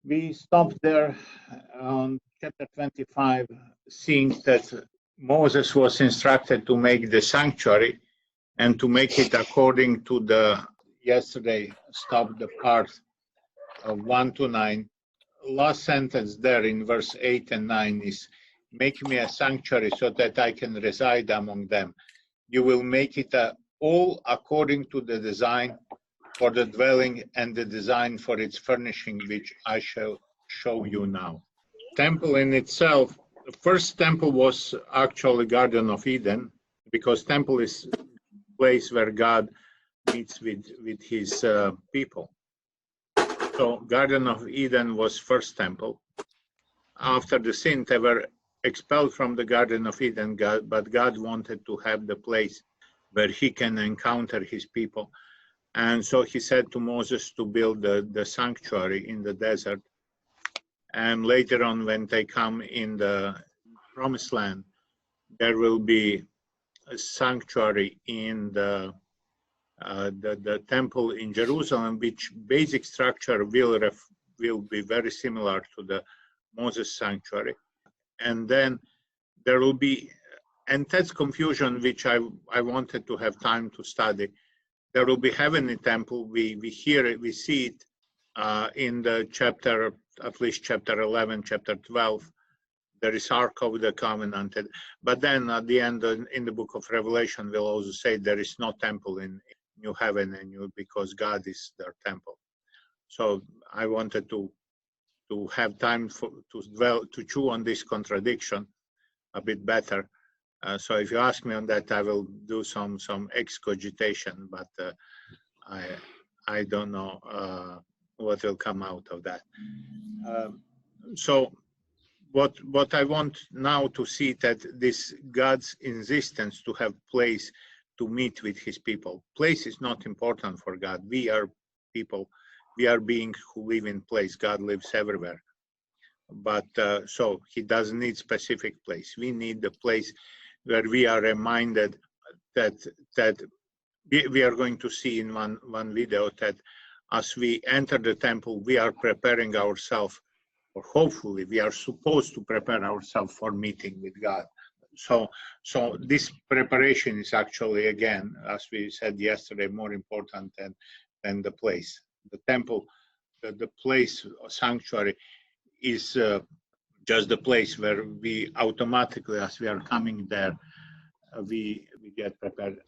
We stopped there on chapter 25, seeing that Moses was instructed to make the sanctuary and to make it according to the yesterday stopped the part of 1 to 9. Last sentence there in verse 8 and 9 is, make me a sanctuary so that I can reside among them. You will make it all according to the design for the dwelling and the design for its furnishing, which I shall show you now. Temple in itself, the first temple was actually Garden of Eden, because temple is a place where God meets with his people. So Garden of Eden was first temple. After the sin, they were expelled from the Garden of Eden, but God wanted to have the place where he can encounter his people. And so he said to Moses to build the sanctuary in the desert. And later on, when they come in the promised land, there will be a sanctuary in the temple in Jerusalem, which basic structure will be very similar to the Moses sanctuary. And then there will be, and that's confusion which I wanted to have time to study. There will be heavenly temple. We hear it, we see it in the chapter, at least chapter 11, chapter 12. There is Ark of the Covenant. But then at the end, in the book of Revelation, we'll also say there is no temple in new heaven and new, because God is their temple. So I wanted to have time to chew on this contradiction a bit better. So if you ask me on that, I will do some excogitation, but I don't know what will come out of that. So what I want now to see, that this God's insistence to have place to meet with his people. Place is not important for God. We are people. We are beings who live in place. God lives everywhere. But so he doesn't need specific place. We need the place where we are reminded that we are going to see in one video that as we enter the temple, we are preparing ourselves, or hopefully we are supposed to prepare ourselves for meeting with God. So this preparation is actually, again, as we said yesterday, more important than the place. The temple, the place, sanctuary, is just the place where we automatically, as we are coming there, we get prepared.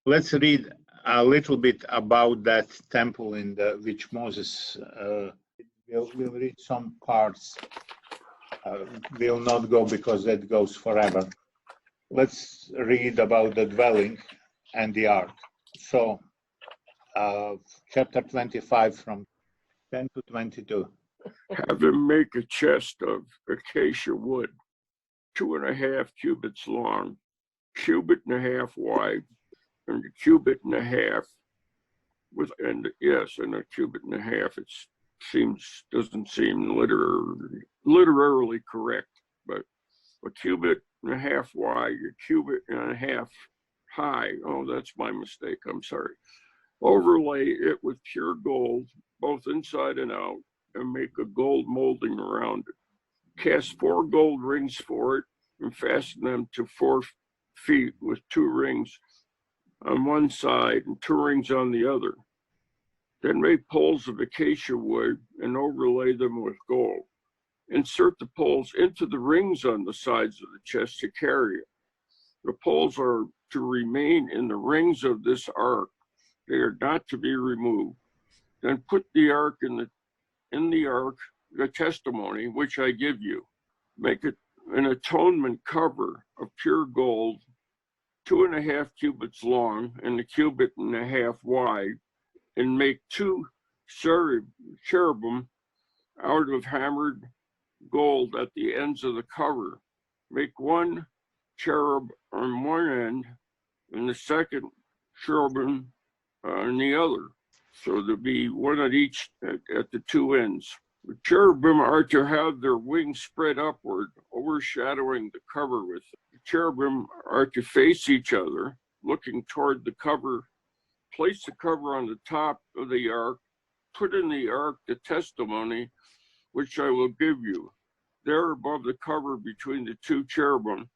Let's read a little bit about that temple in which Moses. We'll read some parts. We'll not go because that goes forever. Let's read about the dwelling and the ark. So, chapter 25 from 10 to 22. Have him make a chest of acacia wood, 2.5 cubits long, 1.5 cubits wide, and 1.5 cubits with, and yes, and 1.5 cubits. It doesn't seem literally correct, but 1.5 cubits wide, 1.5 cubits high. Oh, that's my mistake. I'm sorry. Overlay it with pure gold, both inside and out, and make a gold molding around it. Cast 4 gold rings for it and fasten them to 4 feet with 2 rings on one side and 2 rings on the other. Then make poles of acacia wood and overlay them with gold. Insert the poles into the rings on the sides of the chest to carry it. The poles are to remain in the rings of this ark. They are not to be removed. Then put the ark in the ark, the testimony which I give you. Make it an atonement cover of pure gold, 2.5 cubits long and 1.5 cubits wide, and make 2 cherubim out of hammered gold at the ends of the cover. Make 1 cherub on one end and the second cherubim on the other. So there'll be 1 at each at the 2 ends. The cherubim are to have their wings spread upward, overshadowing the cover with them. The cherubim are to face each other, looking toward the cover. Place the cover on the top of the ark. Put in the ark the testimony which I will give you. There above the cover between the two cherubim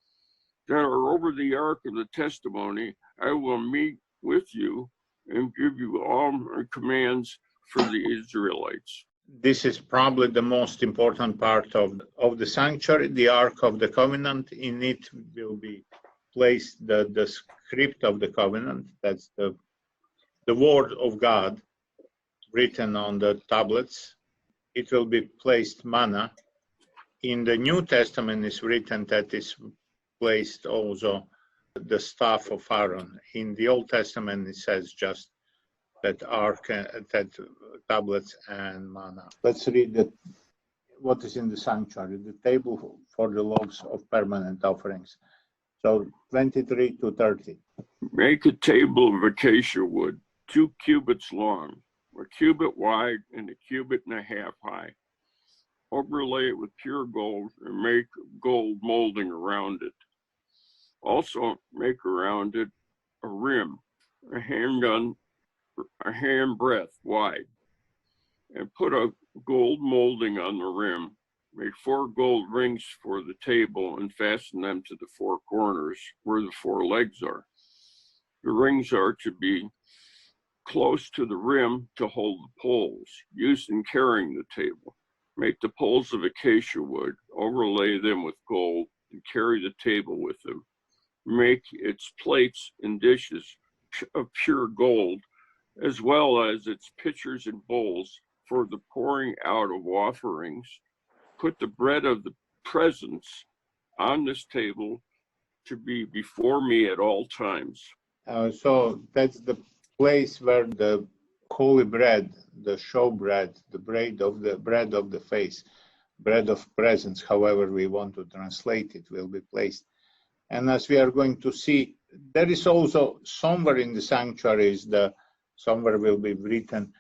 that are over the ark of the testimony, I will meet with you and give you all my commands for the Israelites. This is probably the most important part of the sanctuary, the Ark of the Covenant. In it will be placed the script of the covenant. That's the word of God written on the tablets. It will be placed manna. In the New Testament is written that is placed also the staff of Aaron. In the Old Testament it says just that ark, that tablets and manna. Let's read what is in the sanctuary, the table for the loaves of permanent offerings. So 23 to 30. Make a table of acacia wood, 2 cubits long, a cubit wide, and a cubit and a half high. Overlay it with pure gold and make gold molding around it. Also make around it a rim, a hand breadth wide, and put a gold molding on the rim. Make 4 gold rings for the table and fasten them to the 4 corners where the 4 legs are. The rings are to be close to the rim to hold the poles used in carrying the table. Make the poles of acacia wood, overlay them with gold, and carry the table with them. Make its plates and dishes of pure gold, as well as its pitchers and bowls for the pouring out of offerings. Put the bread of the presence on this table to be before me at all times. So that's the place where the holy bread, the show bread, the bread of the face, bread of presence, however we want to translate it, will be placed. And as we are going to see, there is also somewhere in the sanctuaries, somewhere will be written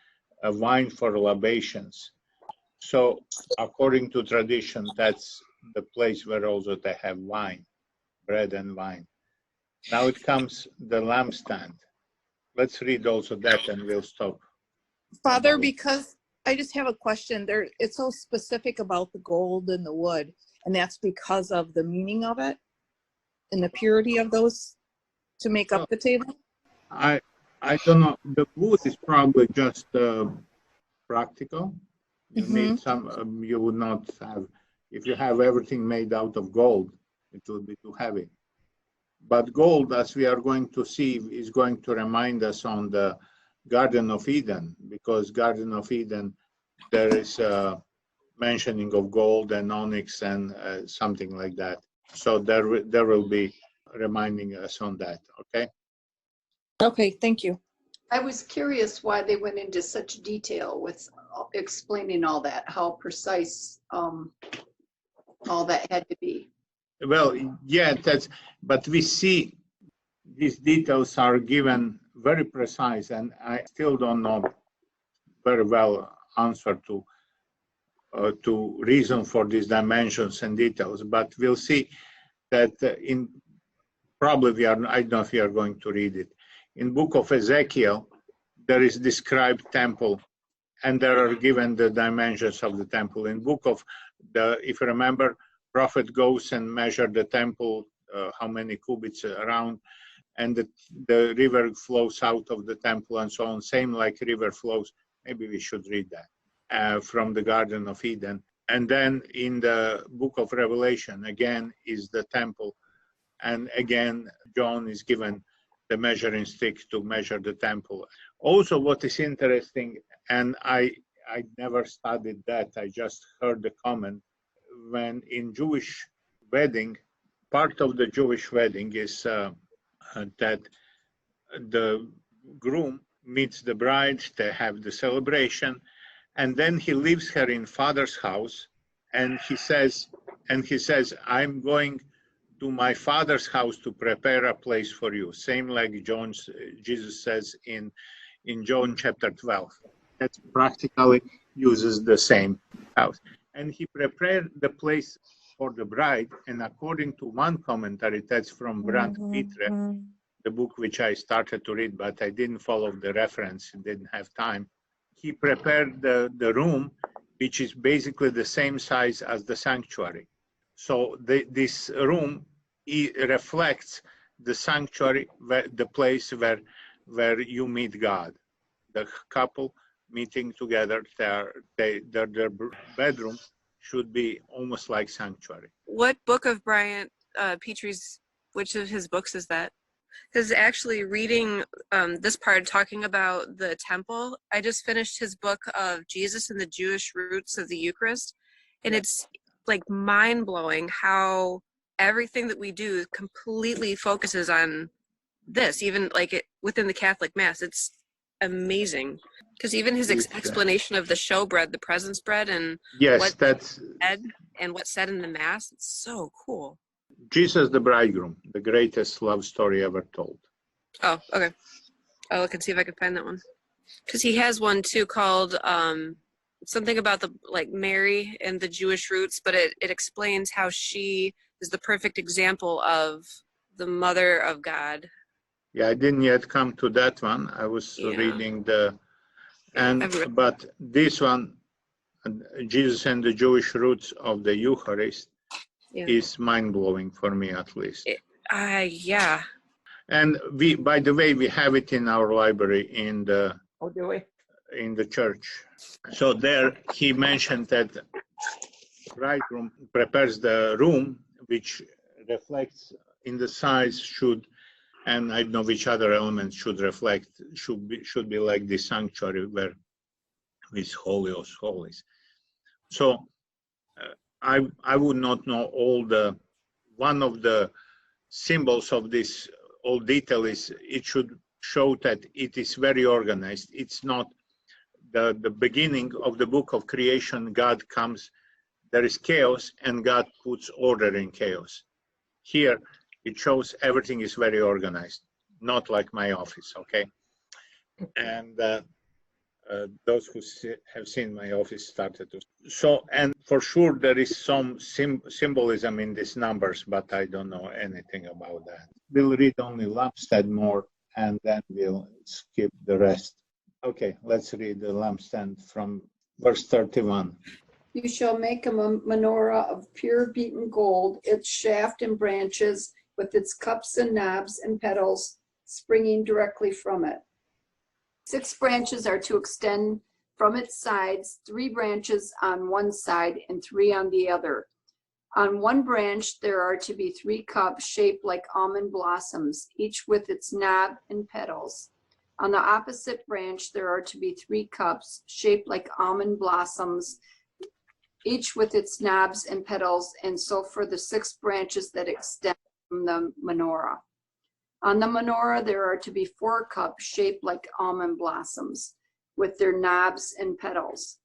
a wine for libations. So according to tradition, that's the place where also they have wine, bread and wine. Now it comes the lampstand. Let's read also that and we'll stop. Father, because I just have a question there. It's so specific about the gold and the wood, and that's because of the meaning of it and the purity of those to make up the table. I don't know. The wood is probably just practical. You need some. You would not have, if you have everything made out of gold, it will be too heavy. But gold, as we are going to see, is going to remind us on the Garden of Eden, because Garden of Eden, there is a mentioning of gold and onyx and something like that. So there will be reminding us on that, okay? Okay, thank you. I was curious why they went into such detail with explaining all that, how precise all that had to be. Well, yeah, but we see these details are given very precise, and I still don't know very well answer to reason for these dimensions and details, but we'll see that probably I don't know if you are going to read it. In book of Ezekiel, there is described temple, and there are given the dimensions of the temple. In book of if you remember, prophet goes and measure the temple, how many cubits around, and the river flows out of the temple and so on, same like river flows. Maybe we should read that from the Garden of Eden. And then in the book of Revelation, again, is the temple. And again, John is given the measuring stick to measure the temple. Also, what is interesting, and I never studied that, I just heard the comment, when in Jewish wedding, part of the Jewish wedding is that the groom meets the bride, they have the celebration, and then he leaves her in father's house, and he says, I'm going to my father's house to prepare a place for you. Same like Jesus says in John chapter 12. That practically uses the same house. And he prepared the place for the bride, and according to one commentary, that's from Brandt Petre, the book which I started to read, but I didn't follow the reference, didn't have time. He prepared the room, which is basically the same size as the sanctuary. So this room reflects the sanctuary, the place where you meet God. The couple meeting together, their bedroom should be almost like sanctuary. What book of Bryant Petrie's, which of his books is that? Because actually reading this part talking about the temple, I just finished his book of Jesus and the Jewish Roots of the Eucharist, and it's like mind-blowing how everything that we do completely focuses on this, even like it within the Catholic Mass. It's amazing because even his explanation of the showbread, the presence bread, and yes, that's said and what's said in the Mass, it's so cool. Jesus the Bridegroom, the greatest love story ever told. Oh, okay. I'll look and see if I can find that one. Because he has one too called something about the like Mary and the Jewish roots, but it explains how she is the perfect example of the Mother of God. Yeah, I didn't yet come to that one. I was reading but this one, Jesus and the Jewish roots of the Eucharist, is mind-blowing for me, at least. Yeah. And by the way, we have it in our library in the in the church. So there he mentioned that the bridegroom prepares the room, which reflects in the size should, and I don't know which other elements should reflect, should be like the sanctuary where is Holy of Holies. So I would not know one of the symbols of this all detail is it should show that it is very organized. It's not the beginning of the book of creation. God comes, there is chaos, and God puts order in chaos. Here it shows everything is very organized, not like my office, okay? And those who have seen my office started to. So, and for sure there is some symbolism in these numbers, but I don't know anything about that. We'll read only lampstand more, and then we'll skip the rest. Okay, let's read the lampstand from verse 31. You shall make a menorah of pure beaten gold, its shaft and branches, with its cups and knobs and petals springing directly from it. 6 branches are to extend from its sides, 3 branches on one side and 3 on the other. On one branch there are to be 3 cups shaped like almond blossoms, each with its knob and petals. On the opposite branch there are to be 3 cups shaped like almond blossoms, each with its knobs and petals, and so for the 6 branches that extend from the menorah. On the menorah, there are to be 4 cups shaped like almond blossoms with their knobs and petals.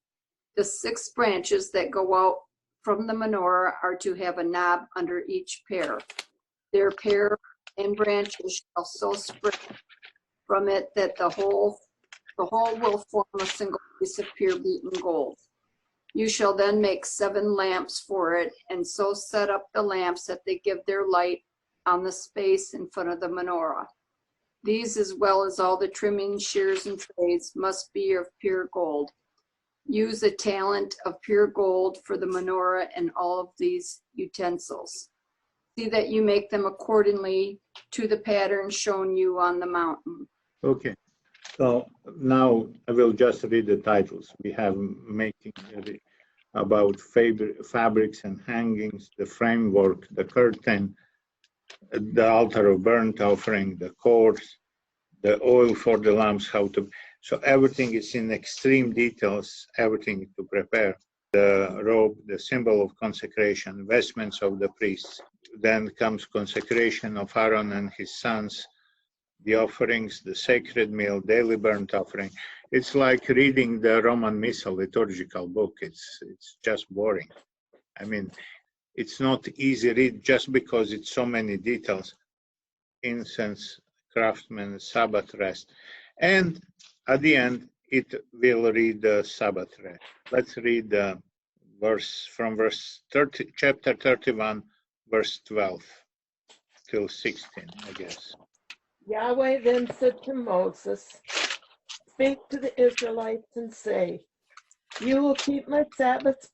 The 6 branches that go out from the menorah are to have a knob under each pair. Their pair and branches shall so spring from it that the whole will form a single piece of pure beaten gold. You shall then make 7 lamps for it, and so set up the lamps that they give their light on the space in front of the menorah. These, as well as all the trimmings, shears, and trays, must be of pure gold. Use a talent of pure gold for the menorah and all of these utensils. See that you make them accordingly to the pattern shown you on the mountain. Okay, so now I will just read the titles. We have making about fabrics and hangings, the framework, the curtain, the altar of burnt offering, the cords, the oil for the lamps, so everything is in extreme details, everything to prepare. The robe, the symbol of consecration, vestments of the priests. Then comes consecration of Aaron and his sons, the offerings, the sacred meal, daily burnt offering. It's like reading the Roman Missal liturgical book. It's just boring. I mean, it's not easy read just because it's so many details. Incense, craftsmen, Sabbath rest. And at the end, it will read the Sabbath rest. Let's read the verse from chapter 31, verse 12 till 16, I guess. Yahweh then said to Moses, "Speak to the Israelites and say, You will keep my Sabbath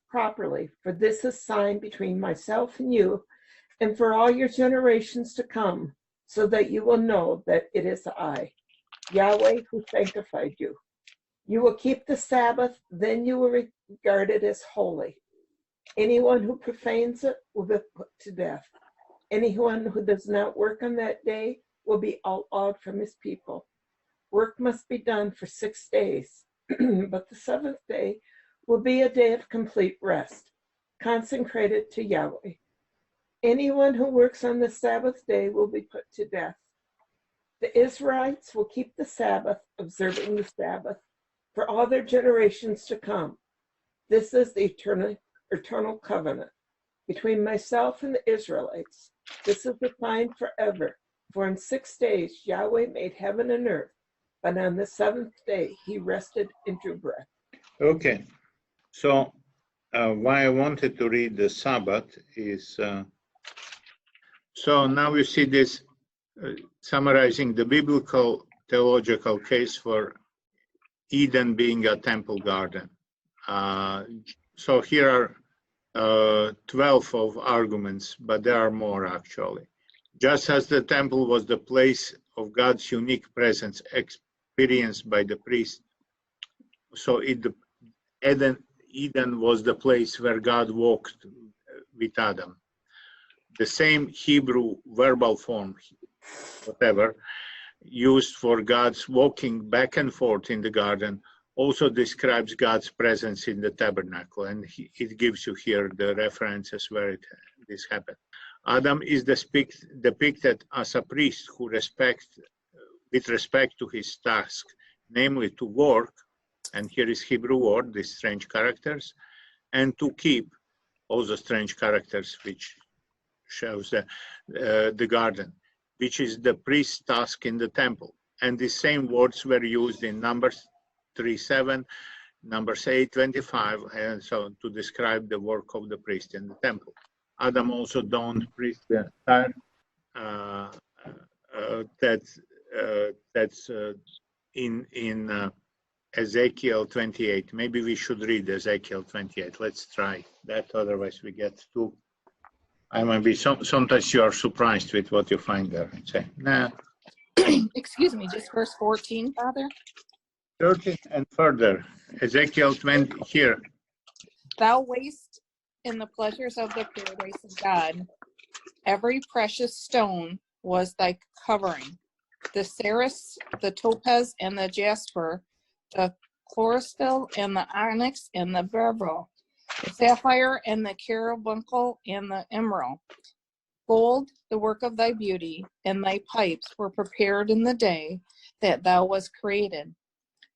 properly, for this is sign between myself and you, and for all your generations to come, so that you will know that it is I, Yahweh, who sanctified you. You will keep the Sabbath, then you will regard it as holy. Anyone who profanes it will be put to death. Anyone who does not work on that day will be outlawed from his people. Work must be done for 6 days, but the seventh day will be a day of complete rest, consecrated to Yahweh. Anyone who works on the Sabbath day will be put to death. The Israelites will keep the Sabbath, observing the Sabbath, for all their generations to come. This is the eternal covenant between myself and the Israelites. This is the sign forever. For in 6 days Yahweh made heaven and earth, but on the seventh day he rested and drew breath. Okay, so why I wanted to read the Sabbath is, so now you see this summarizing the biblical theological case for Eden being a temple garden. So here are 12 of arguments, but there are more actually. Just as the temple was the place of God's unique presence experienced by the priest, so Eden was the place where God walked with Adam. The same Hebrew verbal form, whatever, used for God's walking back and forth in the garden also describes God's presence in the tabernacle, and it gives you here the references where this happened. Adam is depicted as a priest who with respect to his task, namely to work, and here is Hebrew word, these strange characters, and to keep, also strange characters, which shows the garden, which is the priest's task in the temple. And the same words were used in Numbers 3:7, Numbers 8:25, and so to describe the work of the priest in the temple. Adam also donned priestly attire. That's in Ezekiel 28. Maybe we should read Ezekiel 28. Let's try that, otherwise we get too. I might be sometimes you are surprised with what you find there and say, nah. Excuse me, just verse 14, Father? 13 and further. Ezekiel 20 here. Thou waste in the pleasures of the paradise of God. Every precious stone was thy covering. The sarus, the topaz, and the jasper, the chlorophyll, and the onyx, and the beryl, the sapphire, and the carbuncle, and the emerald. Gold, the work of thy beauty, and thy pipes were prepared in the day that thou wast created.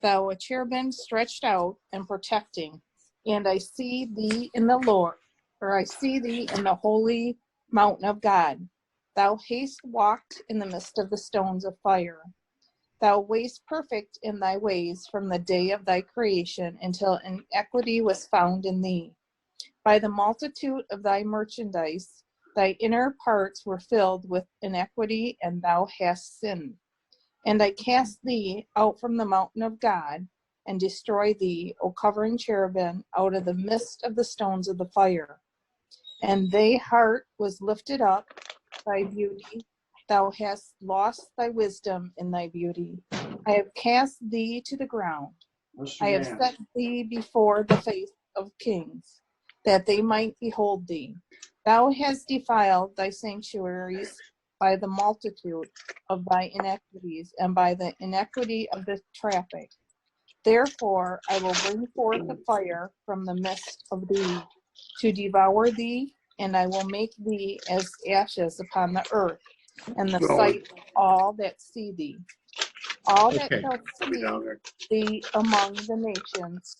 Thou a cherubim stretched out and protecting, and I see thee in the Lord, or I see thee in the holy mountain of God. Thou hast walked in the midst of the stones of fire. Thou wast perfect in thy ways from the day of thy creation until inequity was found in thee. By the multitude of thy merchandise, thy inner parts were filled with iniquity, and thou hast sinned. And I cast thee out from the mountain of God, and destroy thee, O covering cherubim, out of the midst of the stones of the fire. And thy heart was lifted up, thy beauty. Thou hast lost thy wisdom in thy beauty. I have cast thee to the ground. I have set thee before the face of kings, that they might behold thee. Thou hast defiled thy sanctuaries by the multitude of thy iniquities, and by the iniquity of the traffic. Therefore I will bring forth a fire from the midst of thee to devour thee, and I will make thee as ashes upon the earth, and the sight of all that see thee. All that Okay. shall see thee among the nations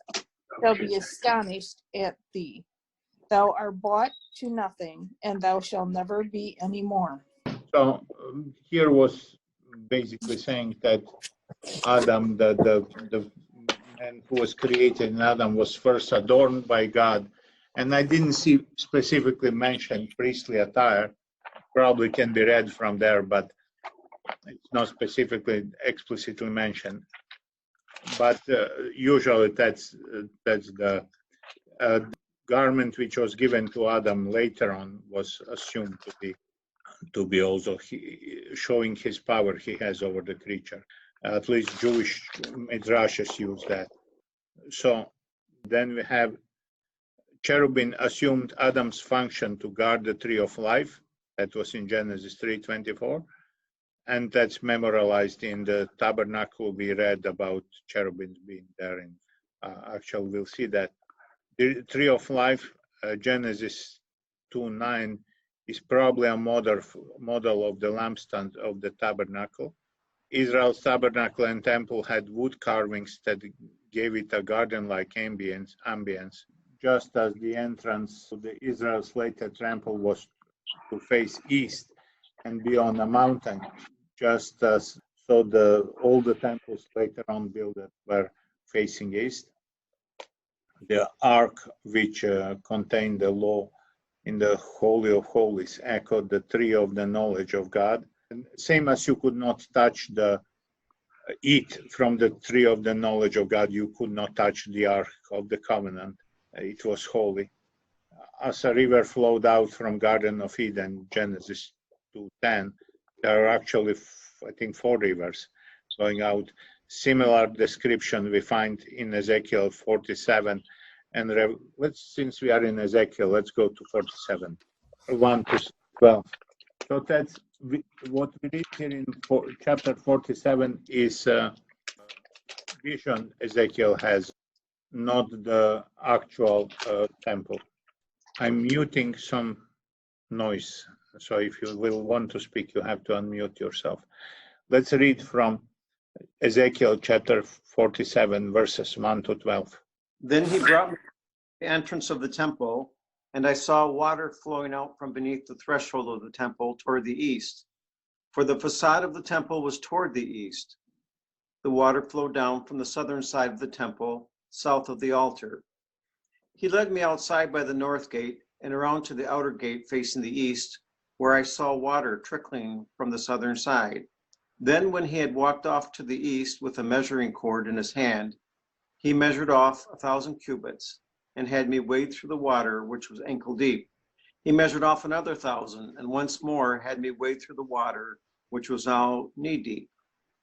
shall be astonished at thee. Thou art bought to nothing, and thou shalt never be any more. So here was basically saying that Adam, the man who was created in Adam, was first adorned by God. And I didn't see specifically mentioned priestly attire. Probably can be read from there, but it's not specifically explicitly mentioned. but usually that's the garment which was given to Adam later on was assumed to be also showing his power he has over the creature. At least Jewish midrashes use that. So then we have cherubim assumed Adam's function to guard the tree of life. That was in Genesis 3:24. And that's memorialized in the tabernacle. We read about cherubim being there. And actually, we'll see that the tree of life, Genesis 2:9, is probably a model of the lampstand of the tabernacle. Israel's tabernacle and temple had wood carvings that gave it a garden-like ambience, just as the entrance to the Israel's later temple was to face east and be on a mountain, just as so all the temples later on built were facing east. The ark, which contained the law in the Holy of Holies, echoed the tree of the knowledge of God. And same as you could not touch eat from the tree of the knowledge of God, you could not touch the ark of the covenant. It was holy. As a river flowed out from Garden of Eden, Genesis 2:10, there are actually, I think, 4 rivers going out. Similar description we find in Ezekiel 47. And since we are in Ezekiel, let's go to 47, 1 to 12. So that's what we read here in chapter 47 is vision Ezekiel has, not the actual temple. I'm muting some noise. So if you will want to speak, you have to unmute yourself. Let's read from Ezekiel chapter 47, verses 1 to 12. Then he brought me to the entrance of the temple, and I saw water flowing out from beneath the threshold of the temple toward the east. For the facade of the temple was toward the east. The water flowed down from the southern side of the temple, south of the altar. He led me outside by the north gate and around to the outer gate facing the east, where I saw water trickling from the southern side. Then when he had walked off to the east with a measuring cord in his hand, he measured off 1,000 cubits and had me wade through the water, which was ankle deep. He measured off another 1,000 and once more had me wade through the water, which was now knee deep.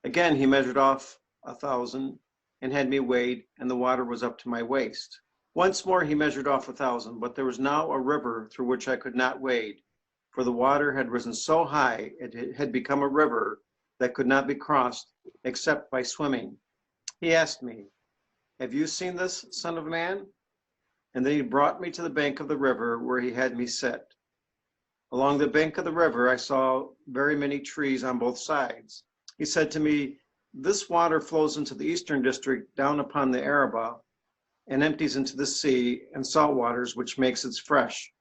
Again, he measured off 1,000 and had me wade, and the water was up to my waist. Once more he measured off 1,000, but there was now a river through which I could not wade, for the water had risen so high it had become a river that could not be crossed except by swimming. He asked me, "Have you seen this, Son of Man?" And then he brought me to the bank of the river where he had me sit. Along the bank of the river I saw very many trees on both sides. He said to me, "This water flows into the eastern district down upon the Arabah and empties into the sea and salt waters, which makes it fresh.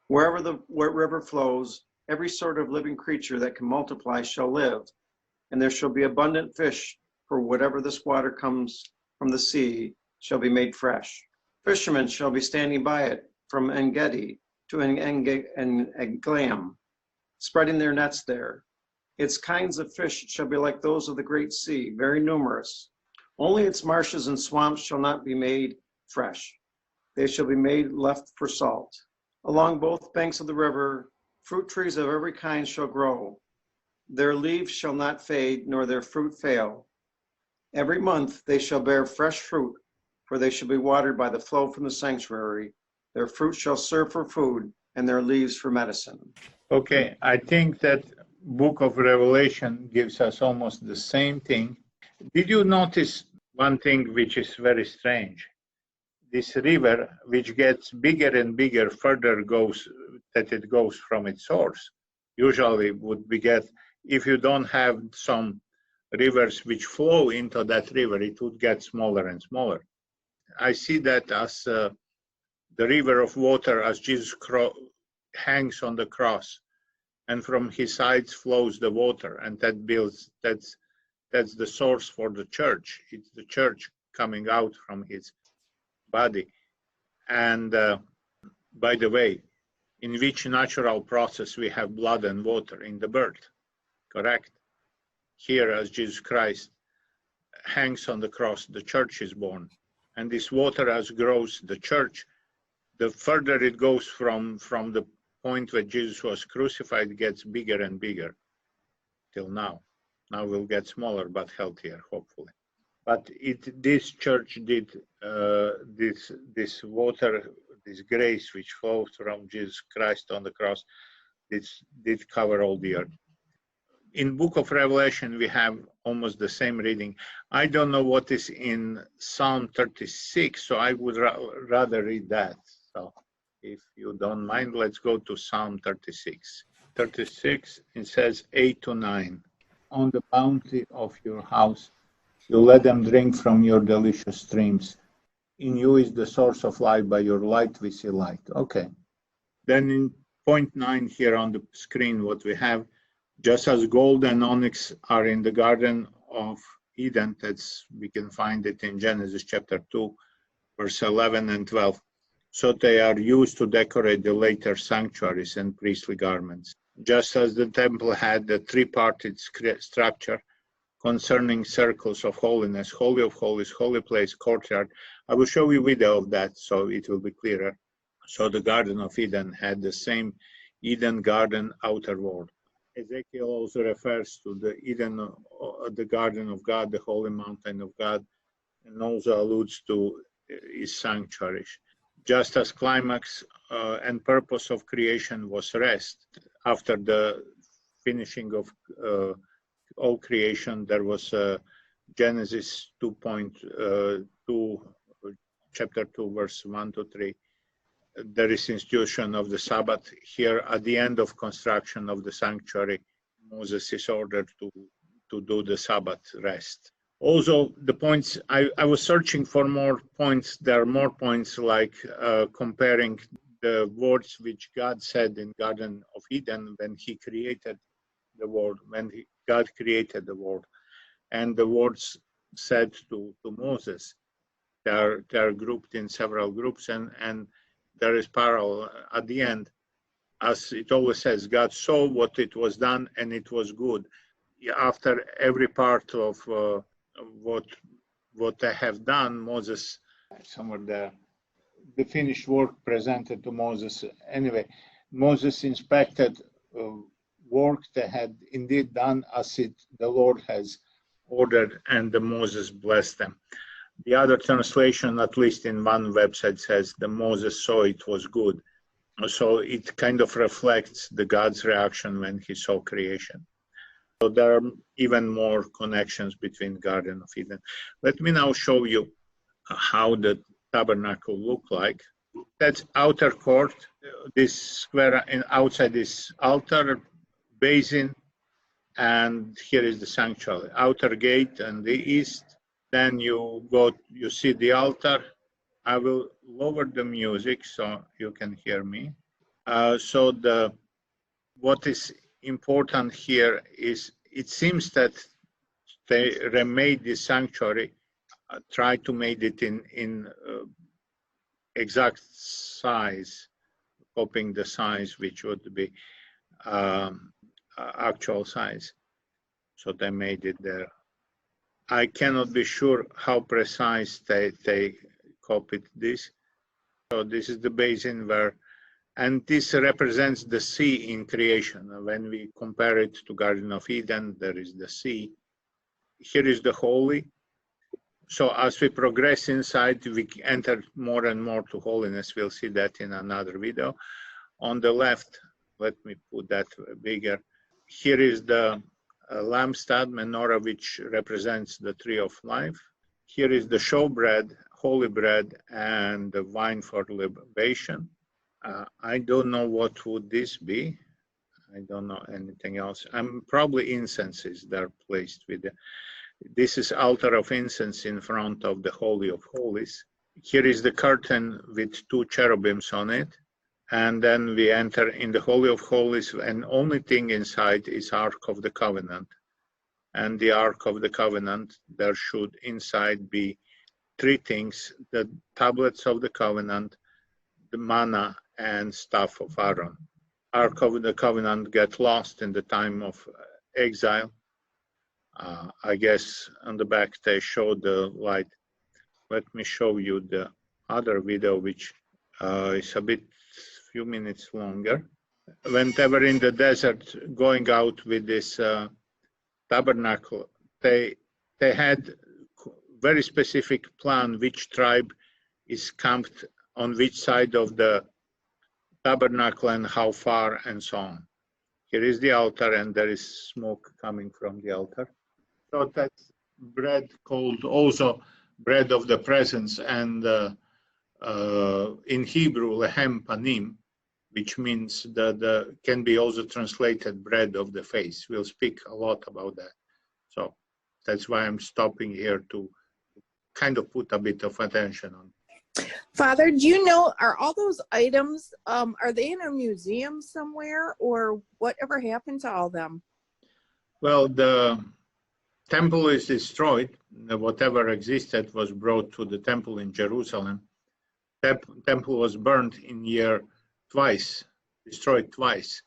Wherever the river flows, every sort of living creature that can multiply shall live, and there shall be abundant fish, for whatever this water comes from the sea shall be made fresh. Fishermen shall be standing by it from En-Gedi to En-Eglaim, spreading their nets there. Its kinds of fish shall be like those of the great sea, very numerous. Only its marshes and swamps shall not be made fresh. They shall be made left for salt. Along both banks of the river, fruit trees of every kind shall grow. Their leaves shall not fade, nor their fruit fail. Every month they shall bear fresh fruit, for they shall be watered by the flow from the sanctuary. Their fruit shall serve for food, and their leaves for medicine." Okay, I think that book of Revelation gives us almost the same thing. Did you notice one thing which is very strange? This river, which gets bigger and bigger further it goes from its source, usually would beget, if you don't have some rivers which flow into that river, it would get smaller and smaller. I see that as the river of water as Jesus hangs on the cross, and from his sides flows the water, and that's the source for the church. It's the church coming out from his body. And by the way, in which natural process we have blood and water? In the birth, correct? Here, as Jesus Christ hangs on the cross, the church is born. And this water, as grows the church, the further it goes from the point where Jesus was crucified, gets bigger and bigger till now. Now will get smaller but healthier, hopefully. But this church did this water, this grace which flows from Jesus Christ on the cross, did cover all the earth. In Book of Revelation, we have almost the same reading. I don't know what is in Psalm 36, so I would rather read that. So if you don't mind, let's go to Psalm 36. 36, it says 8 to 9. On the bounty of your house, you let them drink from your delicious streams. In you is the source of life. By your light we see light. Okay. Then in point 9 here on the screen, what we have, just as gold and onyx are in the Garden of Eden, we can find it in Genesis chapter 2, verse 11 and 12. So they are used to decorate the later sanctuaries and priestly garments. Just as the temple had the three-parted structure concerning circles of holiness, Holy of Holies, Holy Place, Courtyard. I will show you a video of that so it will be clearer. So the Garden of Eden had the same Eden garden outer wall. Ezekiel also refers to the Eden, the Garden of God, the Holy Mountain of God, and also alludes to his sanctuary. Just as climax and purpose of creation was rest, after the finishing of all creation, there was Genesis 2.2, chapter 2, verse 1 to 3. There is institution of the Sabbath. Here, at the end of construction of the sanctuary, Moses is ordered to do the Sabbath rest. Also, the points, I was searching for more points. There are more points like comparing the words which God said in Garden of Eden when he created the world, God created the world, and the words said to Moses. They are grouped in several groups, and there is parallel at the end. As it always says, God saw what it was done, and it was good. After every part of what they have done, Moses, somewhere there, the finished work presented to Moses. Anyway, Moses inspected work they had indeed done as the Lord has ordered, and Moses blessed them. The other translation, at least in one website, says that Moses saw it was good. So it kind of reflects the God's reaction when he saw creation. So there are even more connections between Garden of Eden. Let me now show you how the tabernacle looked like. That's outer court, this square, and outside this altar, basin, and here is the sanctuary. Outer gate on the east. Then you see the altar. I will lower the music so you can hear me. What is important here is it seems that they remade the sanctuary, try to make it in exact size, copying the size which would be actual size. So they made it there. I cannot be sure how precise they copied this. So this is the basin where, and this represents the sea in creation. When we compare it to Garden of Eden, there is the sea. Here is the holy. So as we progress inside, we enter more and more to holiness. We'll see that in another video. On the left, let me put that bigger. Here is the lampstand menorah, which represents the tree of life. Here is the showbread, holy bread, and the wine for libation. I don't know what would this be. I don't know anything else. Probably incenses that are placed with it. This is altar of incense in front of the Holy of Holies. Here is the curtain with two cherubims on it. And then we enter in the Holy of Holies, and only thing inside is Ark of the Covenant. And the Ark of the Covenant, there should inside be three things: the tablets of the covenant, the manna, and staff of Aaron. Ark of the Covenant get lost in the time of exile. I guess on the back they show the light. Let me show you the other video, which is a bit few minutes longer. When they were in the desert going out with this tabernacle, they had very specific plan which tribe is camped on which side of the tabernacle and how far and so on. Here is the altar and there is smoke coming from the altar. So that's bread called also bread of the presence, and in Hebrew, lehem panim, which means the can be also translated bread of the face. We'll speak a lot about that. So that's why I'm stopping here to kind of put a bit of attention on. Father, do you know, are all those items, are they in a museum somewhere, or whatever happened to all them? Well, the temple is destroyed. Whatever existed was brought to the temple in Jerusalem. Temple was burnt in year twice, destroyed twice.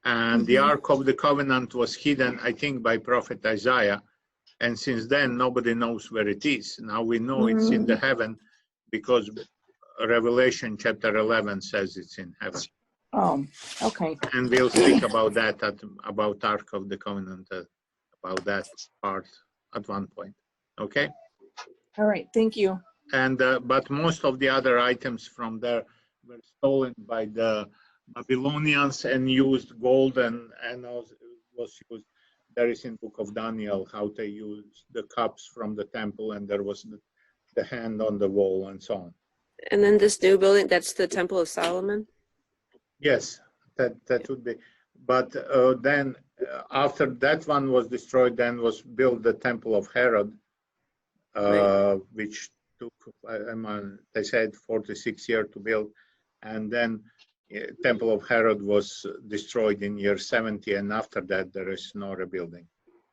And the Ark of the Covenant was hidden, I think, by Prophet Isaiah. And since then, nobody knows where it is. Now we know it's in the heaven because Revelation chapter 11 says it's in heaven. Oh, okay. And we'll speak about that, about Ark of the Covenant, about that part at one point. Okay? All right, thank you. And but most of the other items from there were stolen by the Babylonians and used gold and also was used. There is in Book of Daniel how they used the cups from the temple, and there was the hand on the wall and so on. And then this new building, that's the Temple of Solomon? Yes, that would be. But then after that one was destroyed, then was built the Temple of Herod, which took, they said 46 years to build. And then Temple of Herod was destroyed in year 70. And after that, there is no rebuilding.